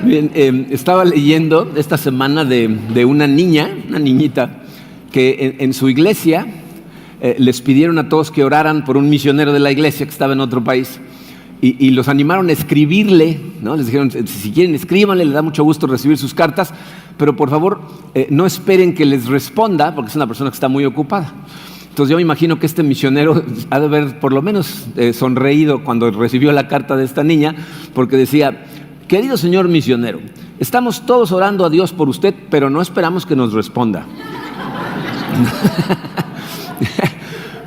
Bien, estaba leyendo esta semana de una niñita, que en su iglesia les pidieron a todos que oraran por un misionero de la iglesia que estaba en otro país y los animaron a escribirle, ¿no? Les dijeron, si quieren escríbanle, le da mucho gusto recibir sus cartas, pero por favor no esperen que les responda porque es una persona que está muy ocupada. Entonces yo me imagino que este misionero ha de haber por lo menos sonreído cuando recibió la carta de esta niña, porque decía: querido señor misionero, estamos todos orando a Dios por usted, pero no esperamos que nos responda.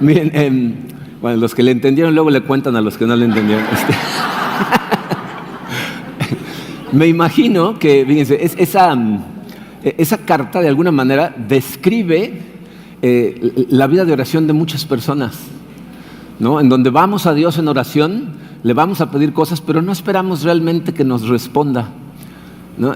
Miren, bueno, los que le entendieron luego le cuentan a los que no le entendieron. Me imagino que, fíjense, esa carta de alguna manera describe la vida de oración de muchas personas, ¿no? En donde vamos a Dios en oración, le vamos a pedir cosas, pero no esperamos realmente que nos responda, ¿no?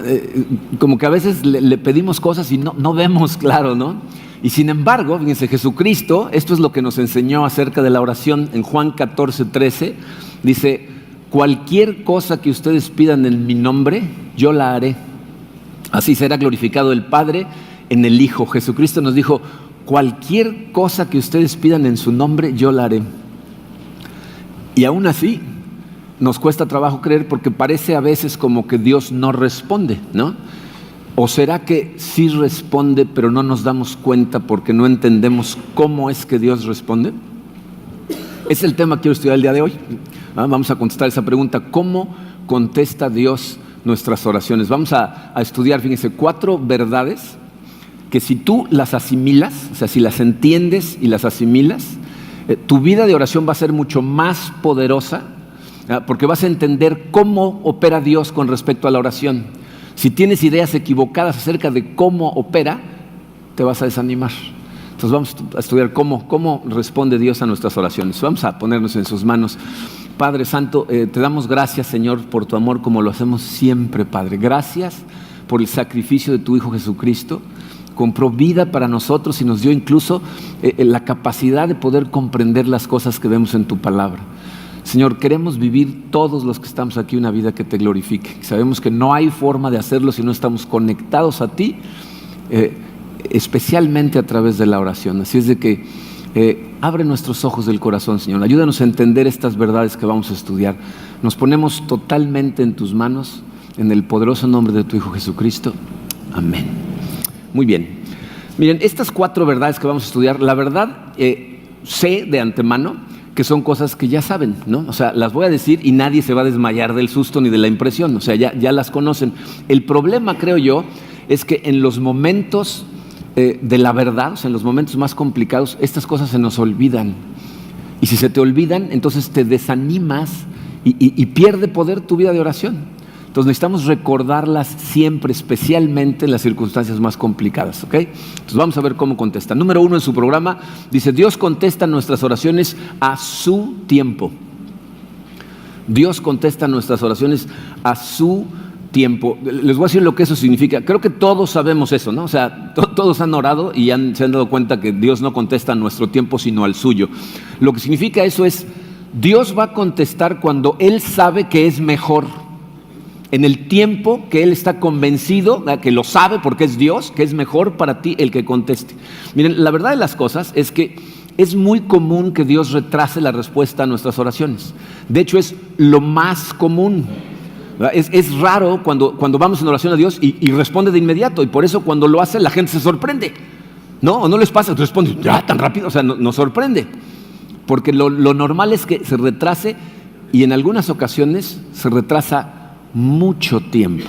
Como que a veces le pedimos cosas y no vemos claro, ¿no? Y sin embargo, fíjense, Jesucristo, esto es lo que nos enseñó acerca de la oración en Juan 14:13, dice: cualquier cosa que ustedes pidan en mi nombre, yo la haré. Así será glorificado el Padre en el Hijo. Jesucristo nos dijo: cualquier cosa que ustedes pidan en su nombre, yo la haré. Y aún así, nos cuesta trabajo creer porque parece a veces como que Dios no responde, ¿no? ¿O será que sí responde, pero no nos damos cuenta porque no entendemos cómo es que Dios responde? Es el tema que quiero estudiar el día de hoy. Vamos a contestar esa pregunta: ¿cómo contesta Dios nuestras oraciones? Vamos a estudiar, fíjense, 4 verdades que si tú las asimilas, o sea, si las entiendes y las asimilas, tu vida de oración va a ser mucho más poderosa, porque vas a entender cómo opera Dios con respecto a la oración. Si tienes ideas equivocadas acerca de cómo opera, te vas a desanimar. Entonces vamos a estudiar cómo responde Dios a nuestras oraciones. Vamos a ponernos en sus manos. Padre Santo, te damos gracias, Señor, por tu amor, como lo hacemos siempre, Padre. Gracias por el sacrificio de tu Hijo Jesucristo. Compró vida para nosotros y nos dio incluso la capacidad de poder comprender las cosas que vemos en tu palabra. Señor, queremos vivir todos los que estamos aquí una vida que te glorifique. Sabemos que no hay forma de hacerlo si no estamos conectados a ti, especialmente a través de la oración. Así es de que abre nuestros ojos del corazón, Señor. Ayúdanos a entender estas verdades que vamos a estudiar. Nos ponemos totalmente en tus manos, en el poderoso nombre de tu Hijo Jesucristo. Amén. Muy bien. Miren, estas 4 verdades que vamos a estudiar, la verdad, sé de antemano que son cosas que ya saben, ¿no? O sea, las voy a decir y nadie se va a desmayar del susto ni de la impresión. O sea, ya las conocen. El problema, creo yo, es que en los momentos de la verdad, o sea, en los momentos más complicados, estas cosas se nos olvidan. Y si se te olvidan, entonces te desanimas y pierde poder tu vida de oración. Entonces necesitamos recordarlas siempre, especialmente en las circunstancias más complicadas, ¿ok? Entonces vamos a ver cómo contesta. Número 1 en su programa dice: Dios contesta nuestras oraciones a su tiempo. Dios contesta nuestras oraciones a su tiempo. Les voy a decir lo que eso significa. Creo que todos sabemos eso, ¿no? O sea, todos han orado y se han dado cuenta que Dios no contesta a nuestro tiempo, sino al suyo. Lo que significa eso es: Dios va a contestar cuando Él sabe que es mejor, en el tiempo que Él está convencido, que lo sabe porque es Dios, que es mejor para ti el que conteste. Miren, la verdad de las cosas es que es muy común que Dios retrase la respuesta a nuestras oraciones. De hecho, es lo más común. Es raro cuando vamos en oración a Dios y responde de inmediato, y por eso cuando lo hace la gente se sorprende, ¿no? ¿O no les pasa? Responde ya tan rápido, o sea, nos sorprende, porque lo normal es que se retrase, y en algunas ocasiones se retrasa mucho tiempo.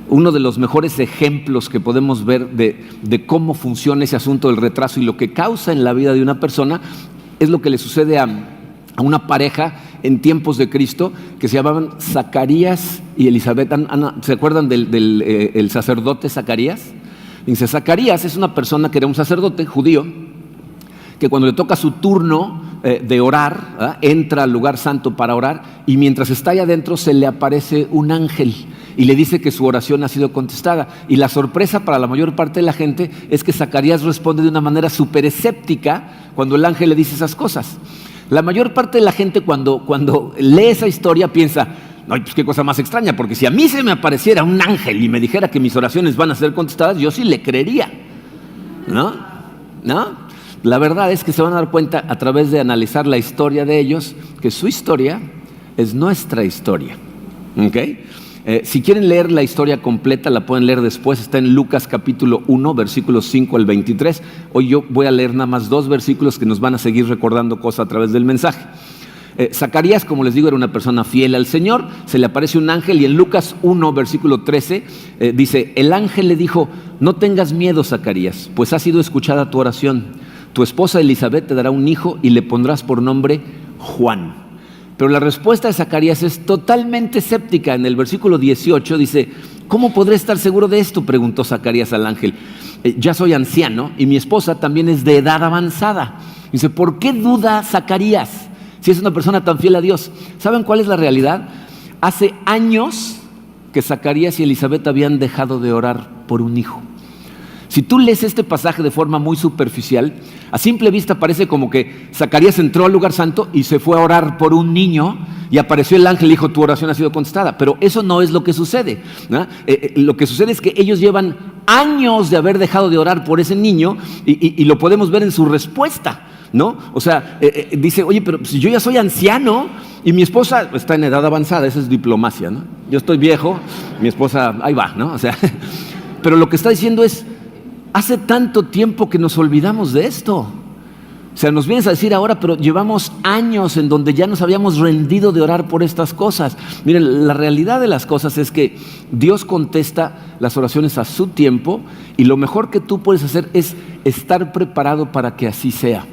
Uno de los mejores ejemplos que podemos ver de cómo funciona ese asunto del retraso y lo que causa en la vida de una persona es lo que le sucede a una pareja en tiempos de Cristo que se llamaban Zacarías y Elizabeth. ¿Se acuerdan del sacerdote Zacarías? Dice, Zacarías es una persona que era un sacerdote judío que cuando le toca su turno de orar, entra al lugar santo para orar, y mientras está ahí adentro se le aparece un ángel y le dice que su oración ha sido contestada. Y la sorpresa para la mayor parte de la gente es que Zacarías responde de una manera súper escéptica cuando el ángel le dice esas cosas. La mayor parte de la gente cuando lee esa historia piensa: No, pues qué cosa más extraña, porque si a mí se me apareciera un ángel y me dijera que mis oraciones van a ser contestadas, yo sí le creería. ¿No? La verdad es que se van a dar cuenta a través de analizar la historia de ellos, que su historia es nuestra historia. ¿Okay? Si quieren leer la historia completa, la pueden leer después. Está en Lucas capítulo 1, versículos 5 al 23. Hoy yo voy a leer nada más 2 versículos que nos van a seguir recordando cosas a través del mensaje. Zacarías, como les digo, era una persona fiel al Señor. Se le aparece un ángel y en Lucas 1, versículo 13, dice: el ángel le dijo: no tengas miedo, Zacarías, pues ha sido escuchada tu oración. Tu esposa Elizabeth te dará un hijo y le pondrás por nombre Juan. Pero la respuesta de Zacarías es totalmente escéptica. En el versículo 18 dice: ¿cómo podré estar seguro de esto?, preguntó Zacarías al ángel. Ya soy anciano y mi esposa también es de edad avanzada. Dice: ¿por qué duda Zacarías si es una persona tan fiel a Dios? ¿Saben cuál es la realidad? Hace años que Zacarías y Elizabeth habían dejado de orar por un hijo. Si tú lees este pasaje de forma muy superficial, a simple vista parece como que Zacarías entró al lugar santo y se fue a orar por un niño y apareció el ángel y dijo: tu oración ha sido contestada. Pero eso no es lo que sucede, ¿no? Lo que sucede es que ellos llevan años de haber dejado de orar por ese niño y lo podemos ver en su respuesta, ¿no? O sea, dice: oye, pero si yo ya soy anciano y mi esposa está en edad avanzada, eso es diplomacia, ¿no? Yo estoy viejo, mi esposa ahí va, ¿no? O sea, pero lo que está diciendo es: hace tanto tiempo que nos olvidamos de esto. O sea, nos vienes a decir ahora, pero llevamos años en donde ya nos habíamos rendido de orar por estas cosas. Miren, la realidad de las cosas es que Dios contesta las oraciones a su tiempo y lo mejor que tú puedes hacer es estar preparado para que así sea.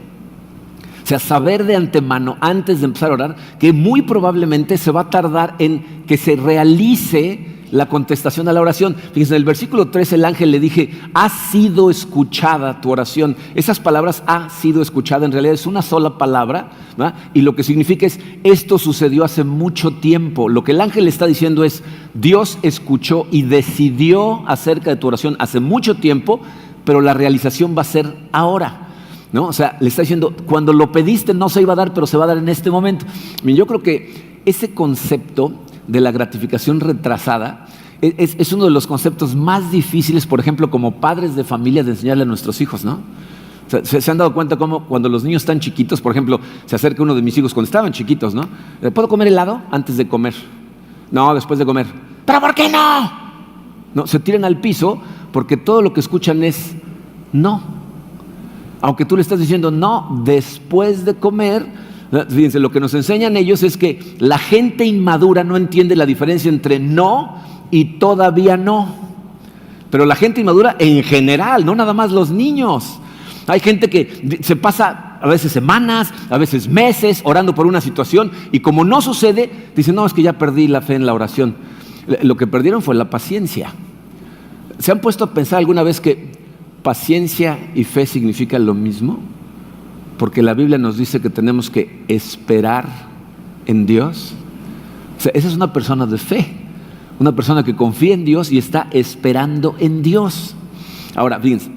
O sea, saber de antemano, antes de empezar a orar, que muy probablemente se va a tardar en que se realice la contestación a la oración. Fíjense, en el versículo 3 el ángel le dije: ha sido escuchada tu oración. Esas palabras, ha sido escuchada, en realidad es una sola palabra, ¿verdad? Y lo que significa es: esto sucedió hace mucho tiempo. Lo que el ángel le está diciendo es: Dios escuchó y decidió acerca de tu oración hace mucho tiempo, pero la realización va a ser ahora, ¿no? O sea, le está diciendo: cuando lo pediste no se iba a dar, pero se va a dar en este momento. Yo creo que ese concepto de la gratificación retrasada es uno de los conceptos más difíciles, por ejemplo, como padres de familia, de enseñarle a nuestros hijos, ¿no? O sea, se han dado cuenta cómo cuando los niños están chiquitos, por ejemplo, se acerca uno de mis hijos cuando estaban chiquitos, ¿no? ¿Puedo comer helado antes de comer? No, después de comer. ¿Pero por qué no? No, se tiran al piso porque todo lo que escuchan es no. Aunque tú le estás diciendo no, después de comer. Fíjense, lo que nos enseñan ellos es que la gente inmadura no entiende la diferencia entre no y todavía no. Pero la gente inmadura en general, no nada más los niños. Hay gente que se pasa a veces semanas, a veces meses orando por una situación y como no sucede, dicen: no, es que ya perdí la fe en la oración. Lo que perdieron fue la paciencia. ¿Se han puesto a pensar alguna vez que paciencia y fe significan lo mismo? Porque la Biblia nos dice que tenemos que esperar en Dios. O sea, esa es una persona de fe, una persona que confía en Dios y está esperando en Dios. Ahora, fíjense,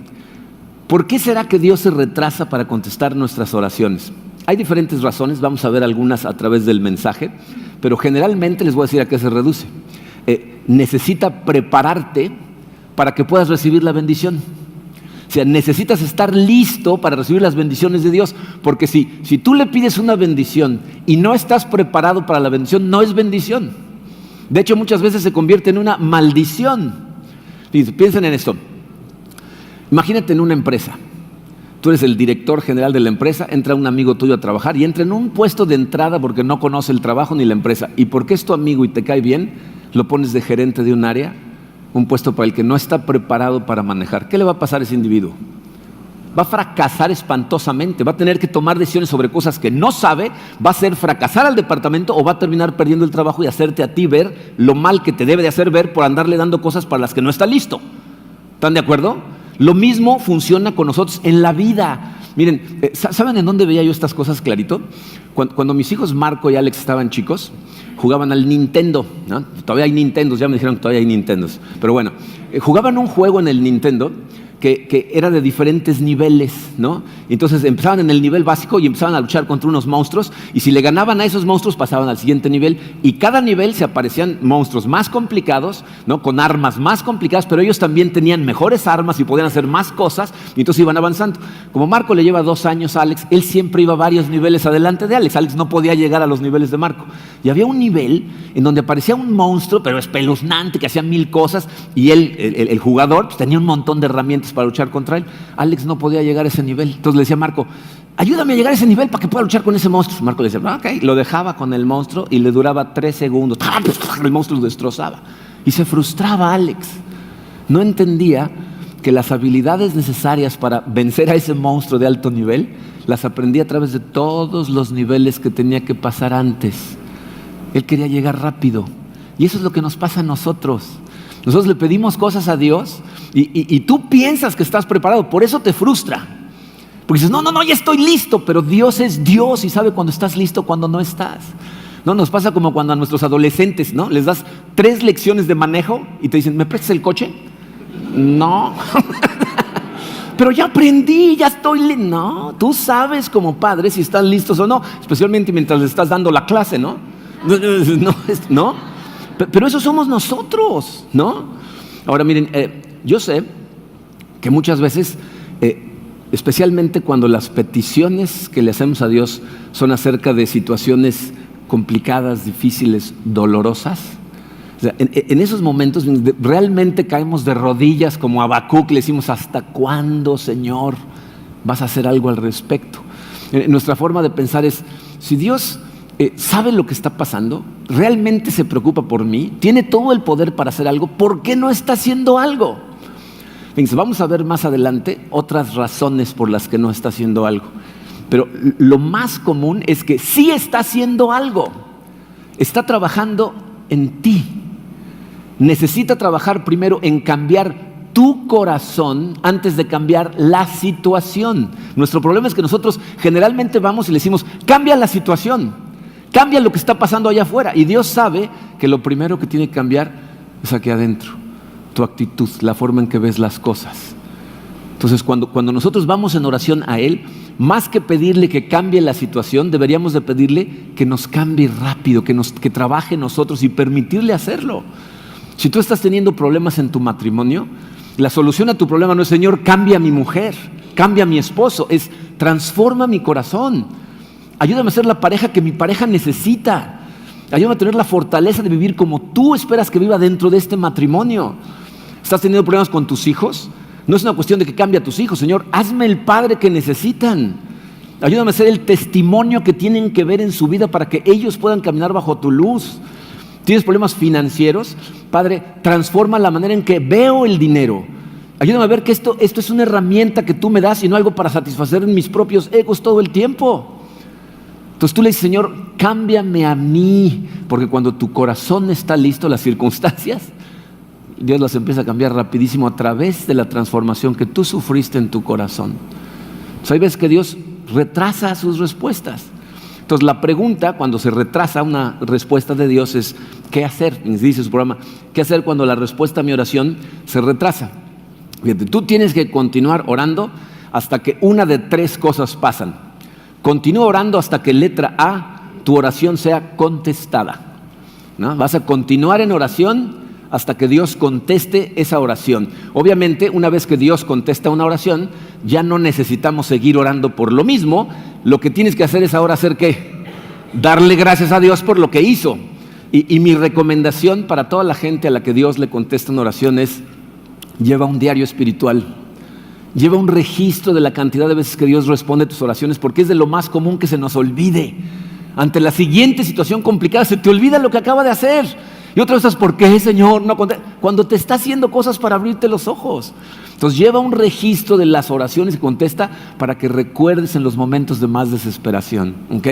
¿por qué será que Dios se retrasa para contestar nuestras oraciones? Hay diferentes razones, vamos a ver algunas a través del mensaje, pero generalmente les voy a decir a qué se reduce. Necesita prepararte para que puedas recibir la bendición. O sea, necesitas estar listo para recibir las bendiciones de Dios, porque si tú le pides una bendición y no estás preparado para la bendición, no es bendición. De hecho, muchas veces se convierte en una maldición. Fíjense, piensen en esto. Imagínate en una empresa. Tú eres el director general de la empresa, entra un amigo tuyo a trabajar y entra en un puesto de entrada porque no conoce el trabajo ni la empresa. Y porque es tu amigo y te cae bien, lo pones de gerente de un área, un puesto para el que no está preparado para manejar. ¿Qué le va a pasar a ese individuo? Va a fracasar espantosamente, va a tener que tomar decisiones sobre cosas que no sabe, va a hacer fracasar al departamento o va a terminar perdiendo el trabajo y hacerte a ti ver lo mal que te debe de hacer ver por andarle dando cosas para las que no está listo. ¿Están de acuerdo? Lo mismo funciona con nosotros en la vida. Miren, ¿saben en dónde veía yo estas cosas clarito? Cuando mis hijos Marco y Alex estaban chicos, jugaban al Nintendo, ¿no? Todavía hay Nintendos, ya me dijeron que todavía hay Nintendos. Pero bueno, jugaban un juego en el Nintendo que era de diferentes niveles, ¿no? Entonces empezaban en el nivel básico y empezaban a luchar contra unos monstruos, y si le ganaban a esos monstruos pasaban al siguiente nivel, y cada nivel se aparecían monstruos más complicados, ¿no? Con armas más complicadas, pero ellos también tenían mejores armas y podían hacer más cosas, y entonces iban avanzando. Como Marco le lleva 2 años a Alex, él siempre iba varios niveles adelante de Alex. Alex no podía llegar a los niveles de Marco, y había un nivel en donde aparecía un monstruo, pero espeluznante, que hacía 1000 cosas, y él, el jugador, pues, tenía un montón de herramientas para luchar contra él. Alex no podía llegar a ese nivel. Entonces le decía a Marco, ayúdame a llegar a ese nivel para que pueda luchar con ese monstruo. Marco le decía, ok, lo dejaba con el monstruo y le duraba 3 segundos. El monstruo lo destrozaba. Y se frustraba Alex. No entendía que las habilidades necesarias para vencer a ese monstruo de alto nivel las aprendía a través de todos los niveles que tenía que pasar antes. Él quería llegar rápido. Y eso es lo que nos pasa a nosotros. Nosotros le pedimos cosas a Dios y tú piensas que estás preparado, por eso te frustra. Porque dices, no, ya estoy listo, pero Dios es Dios y sabe cuando estás listo, cuando no estás. No, nos pasa como cuando a nuestros adolescentes, ¿no? Les das 3 lecciones de manejo y te dicen, ¿me prestas el coche? No. Pero ya aprendí, ya estoy listo. No, tú sabes como padre si están listos o no, especialmente mientras les estás dando la clase, ¿no? No. Pero eso somos nosotros, ¿no? Ahora miren, yo sé que muchas veces, especialmente cuando las peticiones que le hacemos a Dios son acerca de situaciones complicadas, difíciles, dolorosas, o sea, en esos momentos realmente caemos de rodillas como Habacuc, le decimos, ¿hasta cuándo, Señor, vas a hacer algo al respecto? Nuestra forma de pensar es, si Dios sabe lo que está pasando, realmente se preocupa por mí, tiene todo el poder para hacer algo, ¿por qué no está haciendo algo? Fíjense, vamos a ver más adelante otras razones por las que no está haciendo algo, pero lo más común es que sí está haciendo algo, está trabajando en ti. Necesita trabajar primero en cambiar tu corazón antes de cambiar la situación. Nuestro problema es que nosotros generalmente vamos y le decimos, cambia la situación, cambia lo que está pasando allá afuera. Y Dios sabe que lo primero que tiene que cambiar es aquí adentro, tu actitud, la forma en que ves las cosas. Entonces cuando nosotros vamos en oración a Él, más que pedirle que cambie la situación, deberíamos de pedirle que nos cambie rápido, que trabaje en nosotros y permitirle hacerlo. Si tú estás teniendo problemas en tu matrimonio, la solución a tu problema no es, Señor, cambia a mi mujer, cambia a mi esposo, es transforma mi corazón. Ayúdame a ser la pareja que mi pareja necesita. Ayúdame a tener la fortaleza de vivir como tú esperas que viva dentro de este matrimonio. ¿Estás teniendo problemas con tus hijos? No es una cuestión de que cambie a tus hijos, Señor, hazme el padre que necesitan. Ayúdame a ser el testimonio que tienen que ver en su vida para que ellos puedan caminar bajo tu luz. ¿Tienes problemas financieros? Padre, transforma la manera en que veo el dinero. Ayúdame a ver que esto es una herramienta que tú me das y no algo para satisfacer mis propios egos todo el tiempo. Entonces tú le dices, Señor, cámbiame a mí, porque cuando tu corazón está listo, las circunstancias, Dios las empieza a cambiar rapidísimo a través de la transformación que tú sufriste en tu corazón. Entonces hay veces que Dios retrasa sus respuestas. Entonces la pregunta cuando se retrasa una respuesta de Dios es, ¿qué hacer? Dice su programa, ¿qué hacer cuando la respuesta a mi oración se retrasa? Fíjate, tú tienes que continuar orando hasta que una de 3 cosas pasan. Continúa orando hasta que letra A, tu oración sea contestada, ¿no? Vas a continuar en oración hasta que Dios conteste esa oración. Obviamente, una vez que Dios contesta una oración, ya no necesitamos seguir orando por lo mismo. Lo que tienes que hacer es ahora hacer ¿qué? Darle gracias a Dios por lo que hizo. Y mi recomendación para toda la gente a la que Dios le contesta una oración es, lleva un diario espiritual. Lleva un registro de la cantidad de veces que Dios responde a tus oraciones, porque es de lo más común que se nos olvide. Ante la siguiente situación complicada, se te olvida lo que acaba de hacer. Y otras veces, ¿por qué, Señor? No, cuando te está haciendo cosas para abrirte los ojos. Entonces lleva un registro de las oraciones y contesta para que recuerdes en los momentos de más desesperación. ¿Ok?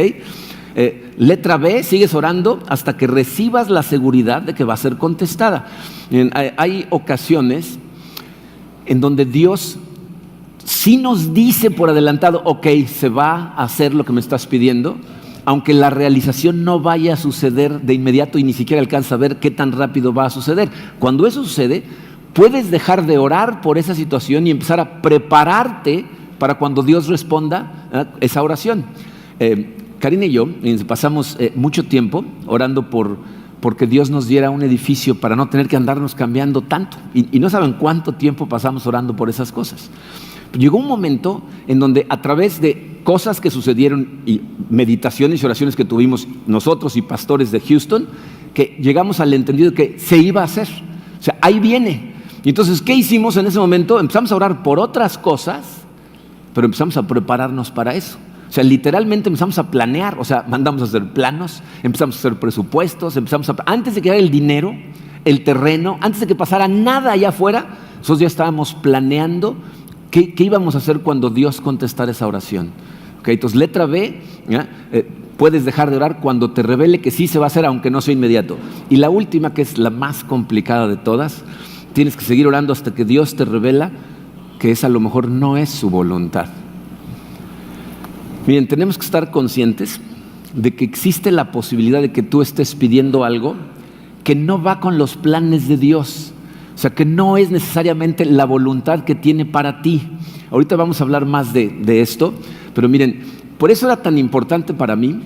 Letra B, sigues orando hasta que recibas la seguridad de que va a ser contestada. Hay ocasiones en donde Dios sí nos dice por adelantado, ok, se va a hacer lo que me estás pidiendo, aunque la realización no vaya a suceder de inmediato y ni siquiera alcanza a ver qué tan rápido va a suceder. Cuando eso sucede, puedes dejar de orar por esa situación y empezar a prepararte para cuando Dios responda esa oración. Karina y yo pasamos mucho tiempo orando porque Dios nos diera un edificio para no tener que andarnos cambiando tanto. Y no saben cuánto tiempo pasamos orando por esas cosas. Llegó un momento en donde a través de cosas que sucedieron y meditaciones y oraciones que tuvimos nosotros y pastores de Houston, que llegamos al entendido de que se iba a hacer. O sea, ahí viene. Y entonces, ¿qué hicimos en ese momento? Empezamos a orar por otras cosas, pero empezamos a prepararnos para eso. O sea, literalmente empezamos a planear, o sea, mandamos a hacer planos, empezamos a hacer presupuestos, antes de que llegara el dinero, el terreno, antes de que pasara nada allá afuera, nosotros ya estábamos planeando qué íbamos a hacer cuando Dios contestara esa oración. Okay, entonces, letra B, puedes dejar de orar cuando te revele que sí se va a hacer, aunque no sea inmediato. Y la última, que es la más complicada de todas, tienes que seguir orando hasta que Dios te revela que esa a lo mejor no es su voluntad. Miren, tenemos que estar conscientes de que existe la posibilidad de que tú estés pidiendo algo que no va con los planes de Dios. O sea, que no es necesariamente la voluntad que tiene para ti. Ahorita vamos a hablar más de esto, pero miren, por eso era tan importante para mí,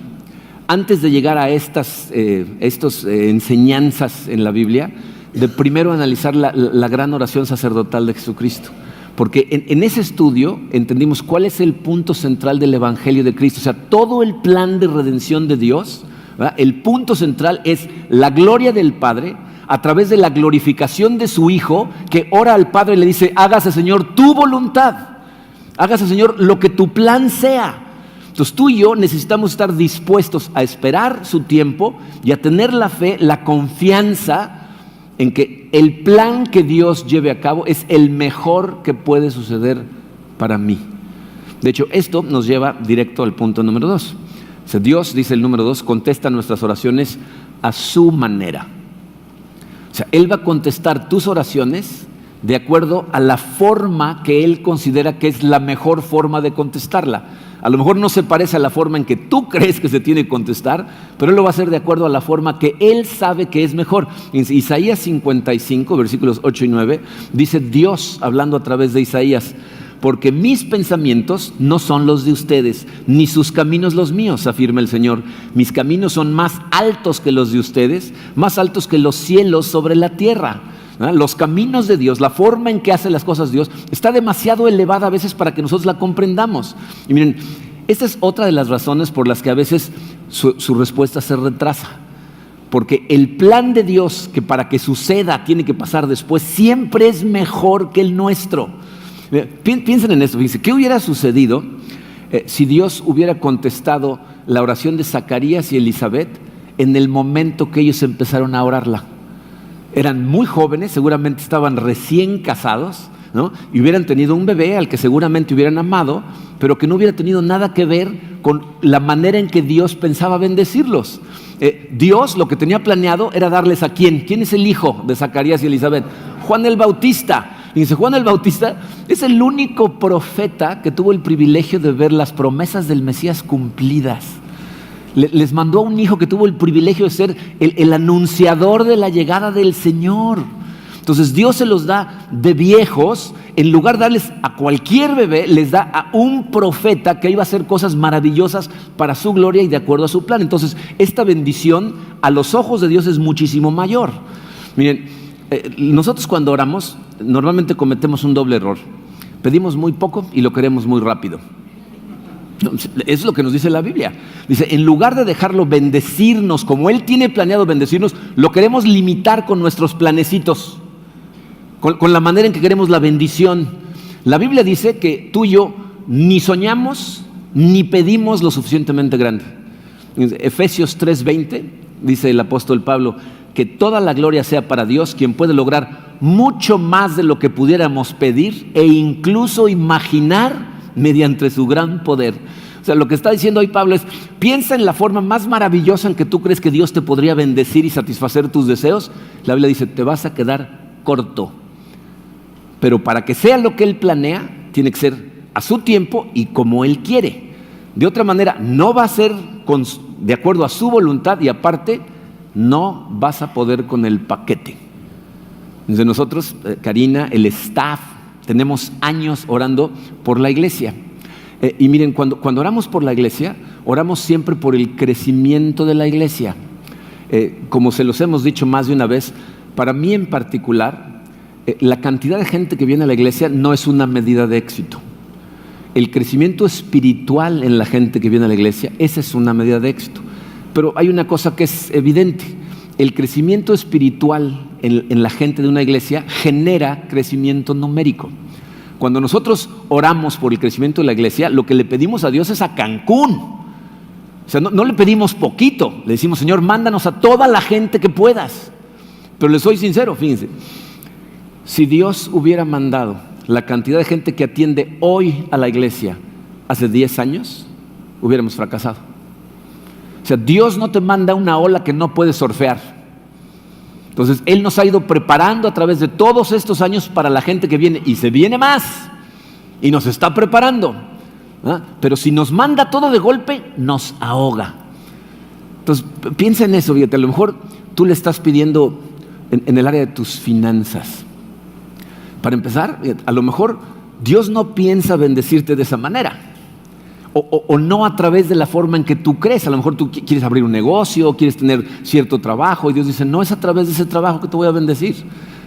antes de llegar a estas enseñanzas en la Biblia, de primero analizar la gran oración sacerdotal de Jesucristo. Porque en ese estudio entendimos cuál es el punto central del Evangelio de Cristo. O sea, todo el plan de redención de Dios, ¿verdad? El punto central es la gloria del Padre a través de la glorificación de su Hijo, que ora al Padre y le dice: hágase, Señor, tu voluntad, hágase, Señor, lo que tu plan sea. Entonces tú y yo necesitamos estar dispuestos a esperar su tiempo y a tener la fe, la confianza en que el plan que Dios lleve a cabo es el mejor que puede suceder para mí. De hecho, esto nos lleva directo al punto número 2. O sea, Dios, dice el número 2, contesta nuestras oraciones a su manera. O sea, Él va a contestar tus oraciones de acuerdo a la forma que Él considera que es la mejor forma de contestarla. A lo mejor no se parece a la forma en que tú crees que se tiene que contestar, pero Él lo va a hacer de acuerdo a la forma que Él sabe que es mejor. En Isaías 55, versículos 8 y 9, dice Dios, hablando a través de Isaías: porque mis pensamientos no son los de ustedes, ni sus caminos los míos, afirma el Señor. Mis caminos son más altos que los de ustedes, más altos que los cielos sobre la tierra. Los caminos de Dios, la forma en que hace las cosas Dios, está demasiado elevada a veces para que nosotros la comprendamos. Y miren, esta es otra de las razones por las que a veces su respuesta se retrasa. Porque el plan de Dios, que para que suceda tiene que pasar después, siempre es mejor que el nuestro. Piensen en esto, fíjense, ¿qué hubiera sucedido si Dios hubiera contestado la oración de Zacarías y Elizabeth en el momento que ellos empezaron a orarla? Eran muy jóvenes, seguramente estaban recién casados, ¿no? Y hubieran tenido un bebé al que seguramente hubieran amado, pero que no hubiera tenido nada que ver con la manera en que Dios pensaba bendecirlos. Dios lo que tenía planeado era darles a ¿quién? ¿Quién es el hijo de Zacarías y Elizabeth? Juan el Bautista. Y dice, Juan el Bautista es el único profeta que tuvo el privilegio de ver las promesas del Mesías cumplidas. Les mandó a un hijo que tuvo el privilegio de ser el anunciador de la llegada del Señor. Entonces Dios se los da de viejos, en lugar de darles a cualquier bebé, les da a un profeta que iba a hacer cosas maravillosas para su gloria y de acuerdo a su plan. Entonces esta bendición a los ojos de Dios es muchísimo mayor. Miren, nosotros cuando oramos normalmente cometemos un doble error. Pedimos muy poco y lo queremos muy rápido. Es lo que nos dice la Biblia. Dice, en lugar de dejarlo bendecirnos como Él tiene planeado bendecirnos, lo queremos limitar con nuestros planecitos, con la manera en que queremos la bendición. La Biblia dice que tú y yo ni soñamos ni pedimos lo suficientemente grande. Efesios 3:20 dice el apóstol Pablo que toda la gloria sea para Dios, quien puede lograr mucho más de lo que pudiéramos pedir e incluso imaginar mediante su gran poder. O sea, lo que está diciendo hoy Pablo es: piensa en la forma más maravillosa en que tú crees que Dios te podría bendecir y satisfacer tus deseos. La Biblia dice, te vas a quedar corto. Pero para que sea lo que Él planea, tiene que ser a su tiempo y como Él quiere. De otra manera, no va a ser de acuerdo a su voluntad y aparte, no vas a poder con el paquete. Desde nosotros, Karina, el staff, tenemos años orando por la iglesia. Y miren, cuando oramos por la iglesia, oramos siempre por el crecimiento de la iglesia. Como se los hemos dicho más de una vez, para mí en particular, la cantidad de gente que viene a la iglesia no es una medida de éxito. El crecimiento espiritual en la gente que viene a la iglesia, esa es una medida de éxito. Pero hay una cosa que es evidente: el crecimiento espiritual en la gente de una iglesia genera crecimiento numérico. Cuando nosotros oramos por el crecimiento de la iglesia, lo que le pedimos a Dios es a Cancún. O sea, no le pedimos poquito, le decimos: Señor, mándanos a toda la gente que puedas. Pero les soy sincero, fíjense, si Dios hubiera mandado la cantidad de gente que atiende hoy a la iglesia hace 10 años, hubiéramos fracasado. O sea, Dios no te manda una ola que no puedes surfear. Entonces, Él nos ha ido preparando a través de todos estos años para la gente que viene, y se viene más, y nos está preparando. Pero si nos manda todo de golpe, nos ahoga. Entonces, piensa en eso, fíjate, a lo mejor tú le estás pidiendo en el área de tus finanzas. Para empezar, a lo mejor Dios no piensa bendecirte de esa manera. O no a través de la forma en que tú crees. A lo mejor tú quieres abrir un negocio, quieres tener cierto trabajo, y Dios dice: no es a través de ese trabajo que te voy a bendecir,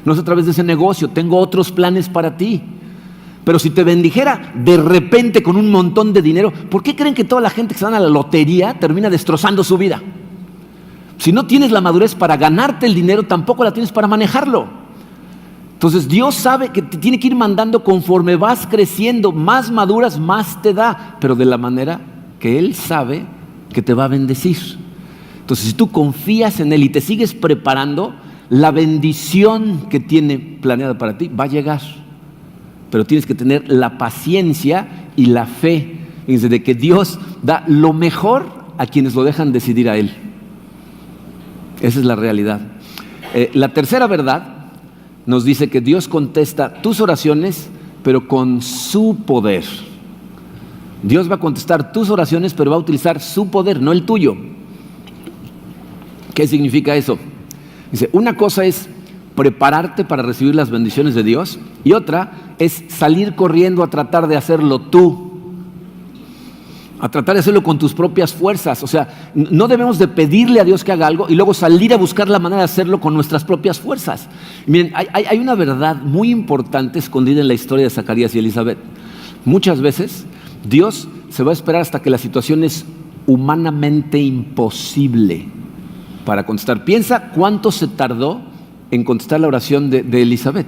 no es a través de ese negocio, tengo otros planes para ti. Pero si te bendijera de repente con un montón de dinero, ¿por qué creen que toda la gente que se da a la lotería termina destrozando su vida? Si no tienes la madurez para ganarte el dinero, tampoco la tienes para manejarlo. Entonces Dios sabe que te tiene que ir mandando conforme vas creciendo, más maduras, más te da, pero de la manera que Él sabe que te va a bendecir. Entonces, si tú confías en Él y te sigues preparando, la bendición que tiene planeada para ti va a llegar. Pero tienes que tener la paciencia y la fe de que Dios da lo mejor a quienes lo dejan decidir a Él. Esa es la realidad. La tercera verdad nos dice que Dios contesta tus oraciones, pero con su poder. Dios va a contestar tus oraciones, pero va a utilizar su poder, no el tuyo. ¿Qué significa eso? Dice, una cosa es prepararte para recibir las bendiciones de Dios, y otra es salir corriendo a tratar de hacerlo tú, a tratar de hacerlo con tus propias fuerzas. O sea, no debemos de pedirle a Dios que haga algo y luego salir a buscar la manera de hacerlo con nuestras propias fuerzas. Y miren, hay una verdad muy importante escondida en la historia de Zacarías y Elizabeth. Muchas veces Dios se va a esperar hasta que la situación es humanamente imposible para contestar. Piensa cuánto se tardó en contestar la oración de Elizabeth.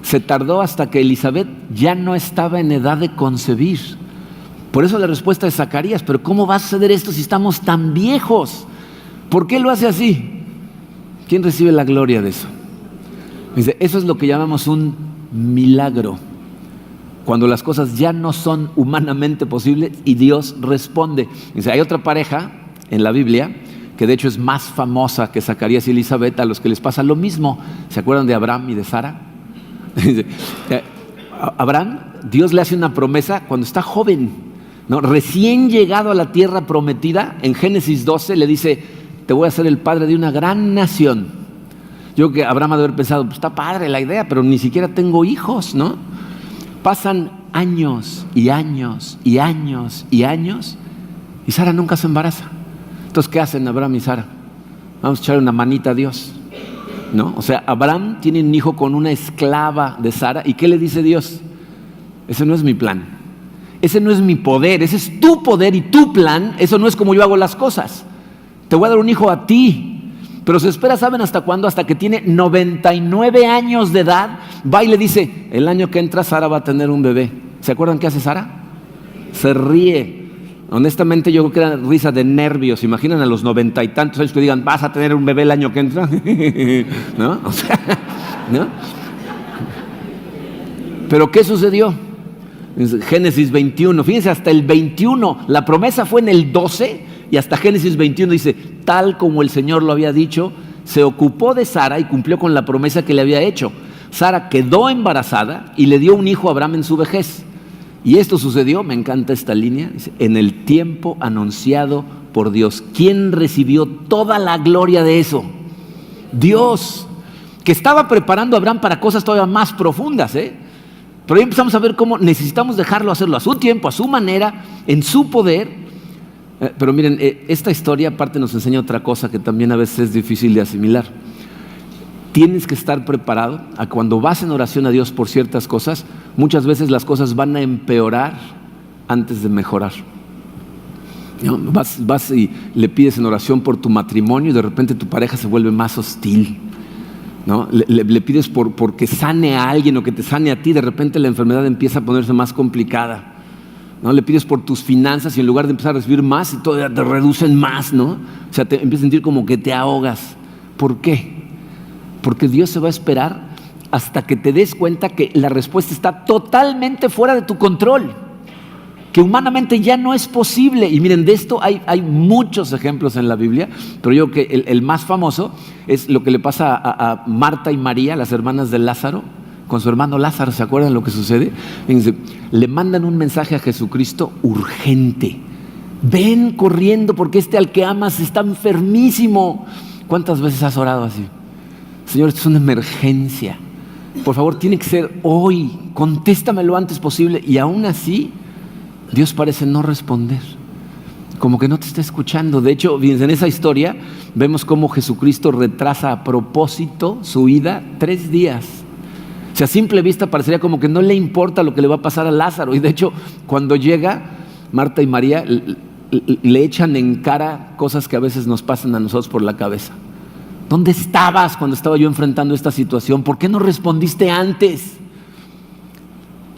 Se tardó hasta que Elizabeth ya no estaba en edad de concebir. Por eso la respuesta de Zacarías: pero ¿cómo va a suceder esto si estamos tan viejos? ¿Por qué lo hace así? ¿Quién recibe la gloria de eso? Dice, eso es lo que llamamos un milagro. Cuando las cosas ya no son humanamente posibles y Dios responde. Dice, hay otra pareja en la Biblia que de hecho es más famosa que Zacarías y Elizabeth, a los que les pasa lo mismo. ¿Se acuerdan de Abraham y de Sara? Dice, Abraham, Dios le hace una promesa cuando está joven, ¿no? Recién llegado a la tierra prometida. En Génesis 12 le dice: te voy a hacer el padre de una gran nación. Yo creo que Abraham ha de haber pensado: pues está padre la idea, pero ni siquiera tengo hijos, ¿no? Pasan años y años y años y años, y Sara nunca se embaraza. Entonces, ¿qué hacen Abraham y Sara? Vamos a echar una manita a Dios, ¿no? O sea, Abraham tiene un hijo con una esclava de Sara, ¿y qué le dice Dios? Ese no es mi plan. Ese no es mi poder, ese es tu poder y tu plan. Eso no es como yo hago las cosas. Te voy a dar un hijo a ti. Pero se espera, ¿saben hasta cuándo? Hasta que tiene 99 años de edad. Va y le dice: el año que entra Sara va a tener un bebé. ¿Se acuerdan qué hace Sara? Se ríe. Honestamente, yo creo que era risa de nervios. ¿Imaginan a los 90 y tantos años que digan: vas a tener un bebé el año que entra? ¿No? O sea, ¿no? Pero ¿qué sucedió? Génesis 21, fíjense, hasta el 21, la promesa fue en el 12, y hasta Génesis 21 dice: tal como el Señor lo había dicho, se ocupó de Sara y cumplió con la promesa que le había hecho. Sara quedó embarazada y le dio un hijo a Abraham en su vejez. Y esto sucedió, me encanta esta línea, dice, en el tiempo anunciado por Dios. ¿Quién recibió toda la gloria de eso? Dios. que estaba preparando a Abraham para cosas todavía más profundas, Pero ahí empezamos a ver cómo necesitamos dejarlo hacerlo a su tiempo, a su manera, en su poder. Pero miren, esta historia aparte nos enseña otra cosa que también a veces es difícil de asimilar. Tienes que estar preparado a cuando vas en oración a Dios por ciertas cosas, muchas veces las cosas van a empeorar antes de mejorar. ¿No? Vas y le pides en oración por tu matrimonio y de repente tu pareja se vuelve más hostil, ¿no? Le pides porque sane a alguien o que te sane a ti, de repente la enfermedad empieza a ponerse más complicada, ¿no? Le pides por tus finanzas y en lugar de empezar a recibir más y todavía te reducen más, ¿no? O sea, te empiezas a sentir como que te ahogas. ¿Por qué? Porque Dios se va a esperar hasta que te des cuenta que la respuesta está totalmente fuera de tu control, que humanamente ya no es posible. Y miren, de esto hay muchos ejemplos en la Biblia, pero yo creo que el más famoso es lo que le pasa a Marta y María, las hermanas de Lázaro, con su hermano Lázaro. ¿Se acuerdan lo que sucede? Fíjense, le mandan un mensaje a Jesucristo urgente: ven corriendo porque al que amas está enfermísimo. ¿Cuántas veces has orado así? Señor, esto es una emergencia, por favor, tiene que ser hoy, contéstame lo antes posible. Y aún así Dios parece no responder, como que no te está escuchando. De hecho, fíjense, en esa historia vemos cómo Jesucristo retrasa a propósito su ida 3 días. O sea, a simple vista parecería como que no le importa lo que le va a pasar a Lázaro. Y de hecho, cuando llega, Marta y María le echan en cara cosas que a veces nos pasan a nosotros por la cabeza. ¿Dónde estabas cuando estaba yo enfrentando esta situación? ¿Por qué no respondiste antes?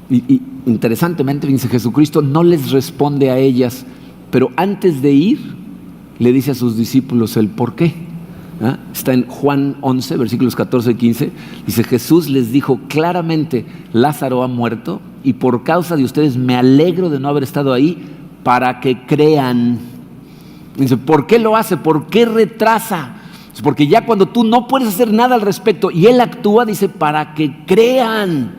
Y interesantemente, dice, Jesucristo no les responde a ellas, pero antes de ir le dice a sus discípulos el por qué. Está en Juan 11, versículos 14 y 15. Dice: Jesús les dijo claramente: Lázaro ha muerto y por causa de ustedes me alegro de no haber estado ahí para que crean. Dice, ¿por qué lo hace? ¿Por qué retrasa? Porque ya cuando tú no puedes hacer nada al respecto y Él actúa, dice, para que crean.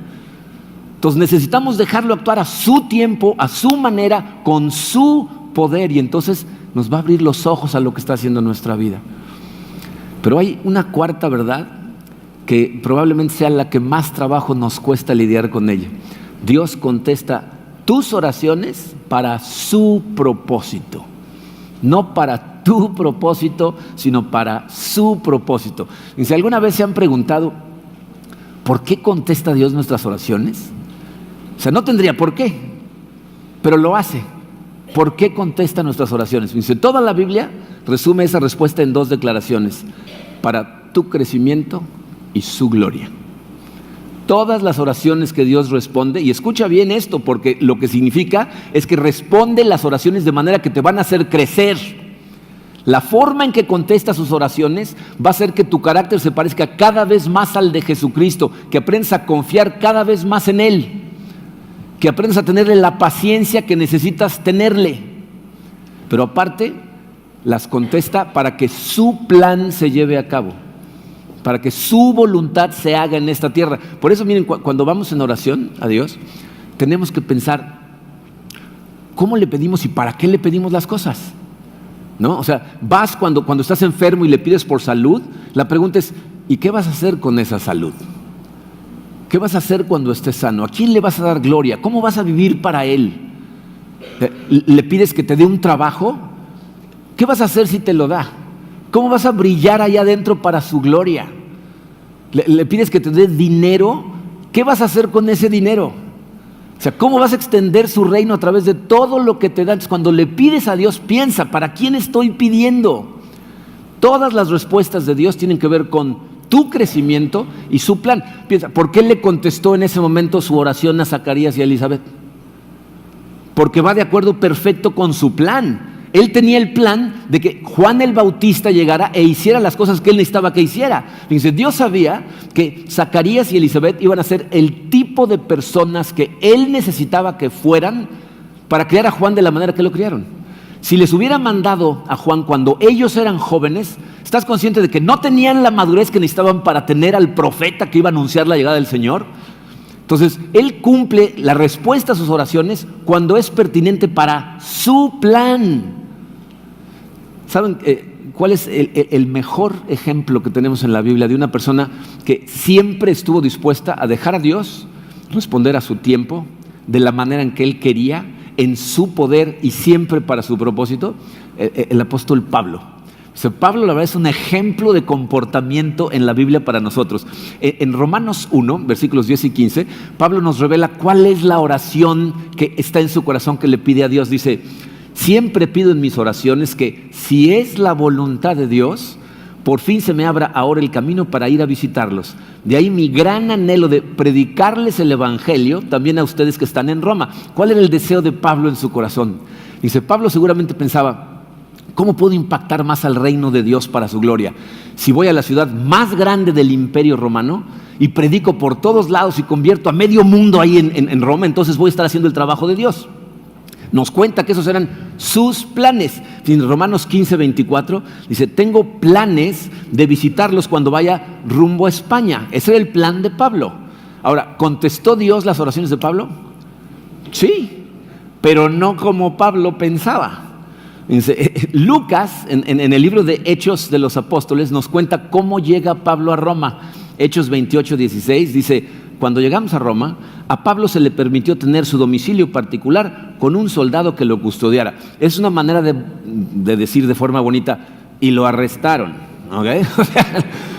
Entonces necesitamos dejarlo actuar a su tiempo, a su manera, con su poder, y entonces nos va a abrir los ojos a lo que está haciendo en nuestra vida. Pero hay una cuarta verdad que probablemente sea la que más trabajo nos cuesta lidiar con ella. Dios contesta tus oraciones para su propósito, no para tu propósito, sino para su propósito. Y si alguna vez se han preguntado ¿por qué contesta Dios nuestras oraciones? O sea, no tendría por qué, pero lo hace. ¿Por qué contesta nuestras oraciones? Dice, toda la Biblia resume esa respuesta en 2 declaraciones: para tu crecimiento y su gloria. Todas las oraciones que Dios responde, y escucha bien esto, porque lo que significa es que responde las oraciones de manera que te van a hacer crecer. La forma en que contesta sus oraciones va a hacer que tu carácter se parezca cada vez más al de Jesucristo, que aprendas a confiar cada vez más en Él, que aprendas a tenerle la paciencia que necesitas tenerle. Pero aparte, las contesta para que su plan se lleve a cabo, para que su voluntad se haga en esta tierra. Por eso, miren, cuando vamos en oración a Dios, tenemos que pensar ¿cómo le pedimos y para qué le pedimos las cosas? ¿No? O sea, vas cuando estás enfermo y le pides por salud, la pregunta es, ¿y qué vas a hacer con esa salud? ¿Qué vas a hacer cuando estés sano? ¿A quién le vas a dar gloria? ¿Cómo vas a vivir para Él? ¿Le pides que te dé un trabajo? ¿Qué vas a hacer si te lo da? ¿Cómo vas a brillar allá adentro para su gloria? ¿Le pides que te dé dinero? ¿Qué vas a hacer con ese dinero? O sea, ¿cómo vas a extender su reino a través de todo lo que te da? Entonces, cuando le pides a Dios, piensa, ¿para quién estoy pidiendo? Todas las respuestas de Dios tienen que ver con tu crecimiento y su plan. Piensa, ¿por qué le contestó en ese momento su oración a Zacarías y a Elizabeth? Porque va de acuerdo perfecto con su plan. Él tenía el plan de que Juan el Bautista llegara e hiciera las cosas que él necesitaba que hiciera. Fíjense, Dios sabía que Zacarías y Elizabeth iban a ser el tipo de personas que él necesitaba que fueran para criar a Juan de la manera que lo criaron. Si les hubiera mandado a Juan cuando ellos eran jóvenes, ¿estás consciente de que no tenían la madurez que necesitaban para tener al profeta que iba a anunciar la llegada del Señor? Entonces, Él cumple la respuesta a sus oraciones cuando es pertinente para su plan. ¿Saben? ¿cuál es el mejor ejemplo que tenemos en la Biblia de una persona que siempre estuvo dispuesta a dejar a Dios responder a su tiempo, de la manera en que Él quería, en su poder y siempre para su propósito? El apóstol Pablo. O sea, Pablo, la verdad, es un ejemplo de comportamiento en la Biblia para nosotros. En Romanos 1, versículos 10 y 15, Pablo nos revela cuál es la oración que está en su corazón, que le pide a Dios. Dice: siempre pido en mis oraciones que, si es la voluntad de Dios, por fin se me abra ahora el camino para ir a visitarlos. De ahí mi gran anhelo de predicarles el evangelio también a ustedes que están en Roma. ¿Cuál era el deseo de Pablo en su corazón? Dice, Pablo seguramente pensaba: ¿cómo puedo impactar más al reino de Dios para su gloria? Si voy a la ciudad más grande del imperio romano y predico por todos lados y convierto a medio mundo ahí en Roma, entonces voy a estar haciendo el trabajo de Dios. Nos cuenta que esos eran sus planes. En Romanos 15, 24 dice: tengo planes de visitarlos cuando vaya rumbo a España. Ese era el plan de Pablo. Ahora, ¿contestó Dios las oraciones de Pablo? Sí, pero no como Pablo pensaba. Lucas, en el libro de Hechos de los Apóstoles, nos cuenta cómo llega Pablo a Roma. Hechos 28, 16 dice: cuando llegamos a Roma, a Pablo se le permitió tener su domicilio particular con un soldado que lo custodiara. Es una manera de decir de forma bonita: y lo arrestaron, ¿okay?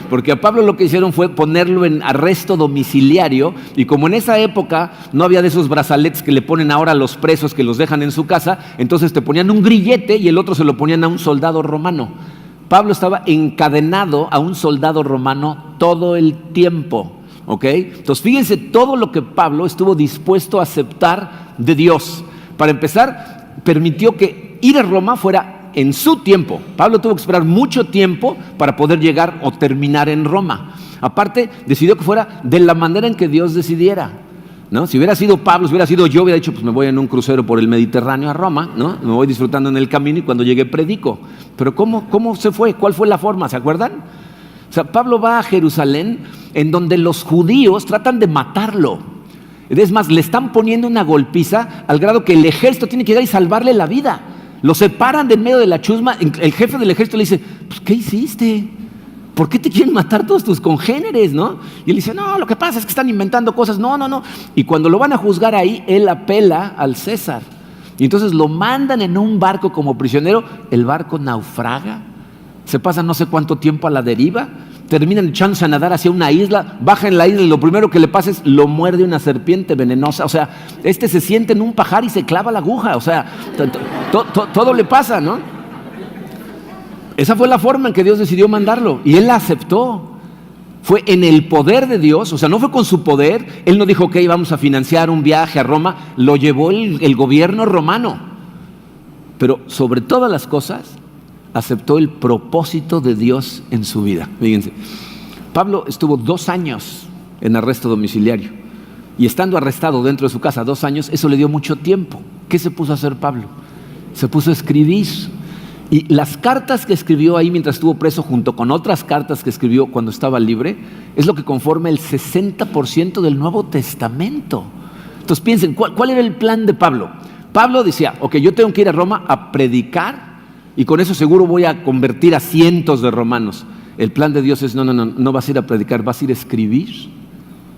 Porque a Pablo lo que hicieron fue ponerlo en arresto domiciliario, y como en esa época no había de esos brazaletes que le ponen ahora a los presos que los dejan en su casa, entonces te ponían un grillete y el otro se lo ponían a un soldado romano. Pablo estaba encadenado a un soldado romano todo el tiempo, ¿ok? Entonces fíjense todo lo que Pablo estuvo dispuesto a aceptar de Dios. Para empezar, permitió que ir a Roma fuera en su tiempo. Pablo tuvo que esperar mucho tiempo para poder llegar o terminar en Roma. Aparte, decidió que fuera de la manera en que Dios decidiera, ¿no? Si hubiera sido Pablo, si hubiera sido yo, hubiera dicho: pues me voy en un crucero por el Mediterráneo a Roma, ¿no? Me voy disfrutando en el camino y cuando llegue predico. Pero ¿cómo se fue? ¿Cuál fue la forma? ¿Se acuerdan? O sea, Pablo va a Jerusalén, en donde los judíos tratan de matarlo. Es más, le están poniendo una golpiza al grado que el ejército tiene que llegar y salvarle la vida. Lo separan de en medio de la chusma. El jefe del ejército le dice: pues, ¿qué hiciste? ¿Por qué te quieren matar todos tus congéneres, no? Y él dice: no, lo que pasa es que están inventando cosas. No. Y cuando lo van a juzgar ahí, él apela al César. Y entonces lo mandan en un barco como prisionero. El barco naufraga. Se pasa no sé cuánto tiempo a la deriva. Terminan echándose a nadar hacia una isla, baja en la isla y lo primero que le pasa es lo muerde una serpiente venenosa. O sea, se siente en un pajar y se clava la aguja. O sea, todo le pasa, ¿no? Esa fue la forma en que Dios decidió mandarlo y él la aceptó. Fue en el poder de Dios, o sea, no fue con su poder. Él no dijo: ok, vamos a financiar un viaje a Roma. Lo llevó el gobierno romano. Pero sobre todas las cosas, aceptó el propósito de Dios en su vida. Fíjense, Pablo estuvo 2 años en arresto domiciliario, y estando arrestado dentro de su casa 2 años, eso le dio mucho tiempo. ¿Qué se puso a hacer Pablo? Se puso a escribir, y las cartas que escribió ahí mientras estuvo preso, junto con otras cartas que escribió cuando estaba libre, es lo que conforma el 60% del Nuevo Testamento. Entonces piensen, ¿cuál era el plan de Pablo? Pablo decía: ok, yo tengo que ir a Roma a predicar, y con eso seguro voy a convertir a cientos de romanos. El plan de Dios es: no vas a ir a predicar, vas a ir a escribir,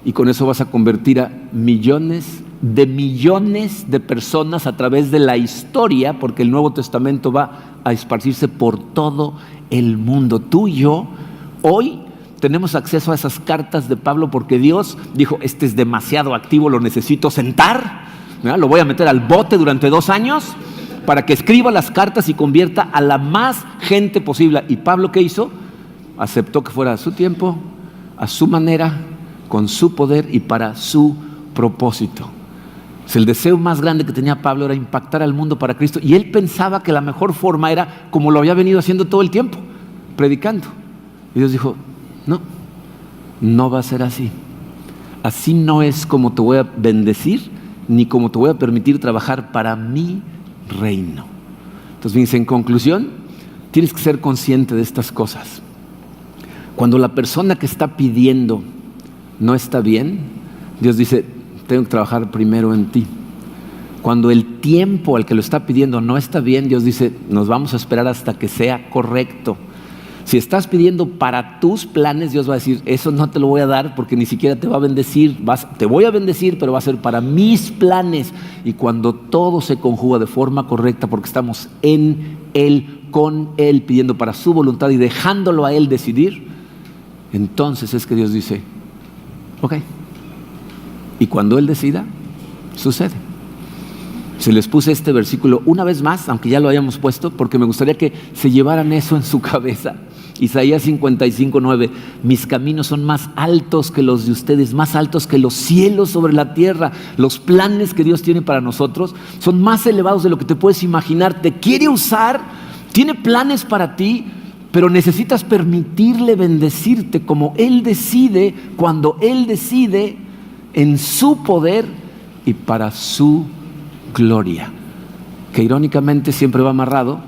y con eso vas a convertir a millones de personas a través de la historia, porque el Nuevo Testamento va a esparcirse por todo el mundo. Tú y yo hoy tenemos acceso a esas cartas de Pablo porque Dios dijo: este es demasiado activo, lo necesito sentar, ¿verdad? Lo voy a meter al bote durante 2 años para que escriba las cartas y convierta a la más gente posible. ¿Y Pablo qué hizo? Aceptó que fuera a su tiempo, a su manera, con su poder y para su propósito. El deseo más grande que tenía Pablo era impactar al mundo para Cristo, y él pensaba que la mejor forma era como lo había venido haciendo todo el tiempo, predicando. Y Dios dijo: no va a ser así. Así no es como te voy a bendecir, ni como te voy a permitir trabajar para mi reino. Entonces, fíjense, en conclusión, tienes que ser consciente de estas cosas. Cuando la persona que está pidiendo no está bien, Dios dice: tengo que trabajar primero en ti. Cuando el tiempo al que lo está pidiendo no está bien, Dios dice: nos vamos a esperar hasta que sea correcto. Si estás pidiendo para tus planes, Dios va a decir, eso no te lo voy a dar porque ni siquiera te va a bendecir. Te voy a bendecir, pero va a ser para mis planes. Y cuando todo se conjuga de forma correcta, porque estamos en Él, con Él, pidiendo para su voluntad y dejándolo a Él decidir, entonces es que Dios dice, ok. Y cuando Él decida, sucede. Se les puse este versículo una vez más, aunque ya lo hayamos puesto, porque me gustaría que se llevaran eso en su cabeza. Isaías 55:9, mis caminos son más altos que los de ustedes, más altos que los cielos sobre la tierra. Los planes que Dios tiene para nosotros son más elevados de lo que te puedes imaginar. Te quiere usar, tiene planes para ti, pero necesitas permitirle bendecirte como Él decide, cuando Él decide, en su poder y para su gloria, que irónicamente siempre va amarrado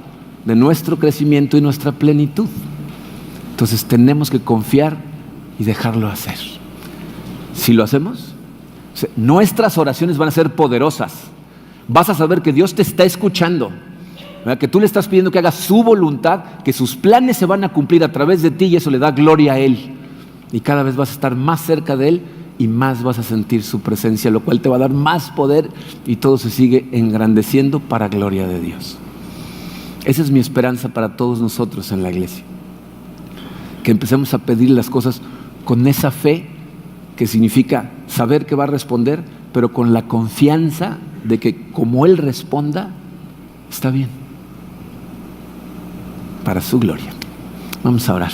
de nuestro crecimiento y nuestra plenitud. Entonces tenemos que confiar y dejarlo hacer. Si lo hacemos, nuestras oraciones van a ser poderosas. Vas a saber que Dios te está escuchando, ¿verdad? Que tú le estás pidiendo que haga su voluntad, que sus planes se van a cumplir a través de ti, y eso le da gloria a Él. Y cada vez vas a estar más cerca de Él y más vas a sentir su presencia, lo cual te va a dar más poder, y todo se sigue engrandeciendo para gloria de Dios. Esa es mi esperanza para todos nosotros en la iglesia. Que empecemos a pedir las cosas con esa fe, que significa saber que va a responder, pero con la confianza de que como Él responda, está bien, para su gloria. Vamos a orar.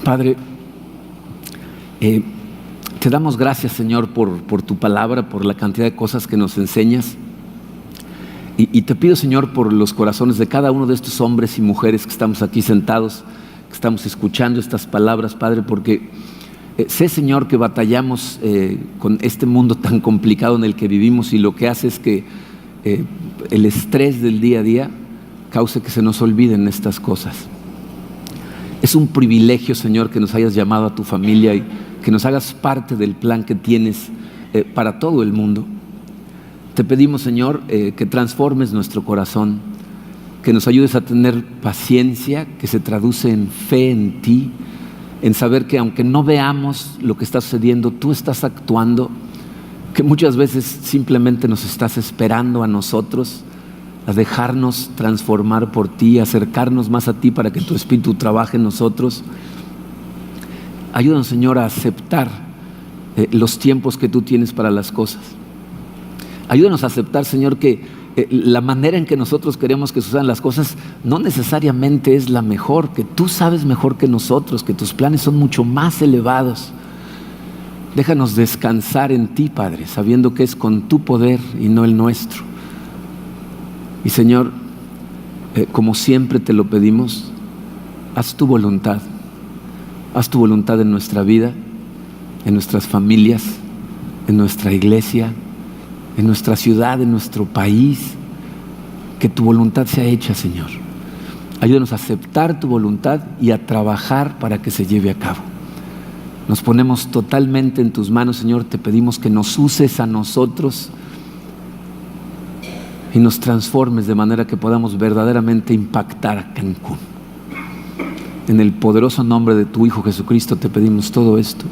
Padre, te damos gracias, Señor, por tu palabra, por la cantidad de cosas que nos enseñas. Y te pido, Señor, por los corazones de cada uno de estos hombres y mujeres que estamos aquí sentados, que estamos escuchando estas palabras, Padre, porque sé, Señor, que batallamos con este mundo tan complicado en el que vivimos, y lo que hace es que el estrés del día a día cause que se nos olviden estas cosas. Es un privilegio, Señor, que nos hayas llamado a tu familia y que nos hagas parte del plan que tienes para todo el mundo. Te pedimos, Señor, que transformes nuestro corazón, que nos ayudes a tener paciencia, que se traduce en fe en ti, en saber que aunque no veamos lo que está sucediendo, tú estás actuando, que muchas veces simplemente nos estás esperando a nosotros, a dejarnos transformar por ti, a acercarnos más a ti para que tu Espíritu trabaje en nosotros. Ayúdanos, Señor, a aceptar los tiempos que tú tienes para las cosas. Ayúdanos a aceptar, Señor, que la manera en que nosotros queremos que sucedan las cosas no necesariamente es la mejor, que tú sabes mejor que nosotros, que tus planes son mucho más elevados. Déjanos descansar en ti, Padre, sabiendo que es con tu poder y no el nuestro. Y, Señor, como siempre te lo pedimos, haz tu voluntad. Haz tu voluntad en nuestra vida, en nuestras familias, en nuestra iglesia, en nuestra ciudad, en nuestro país. Que tu voluntad sea hecha, Señor. Ayúdanos a aceptar tu voluntad y a trabajar para que se lleve a cabo. Nos ponemos totalmente en tus manos, Señor. Te pedimos que nos uses a nosotros y nos transformes de manera que podamos verdaderamente impactar a Cancún. En el poderoso nombre de tu Hijo Jesucristo te pedimos todo esto.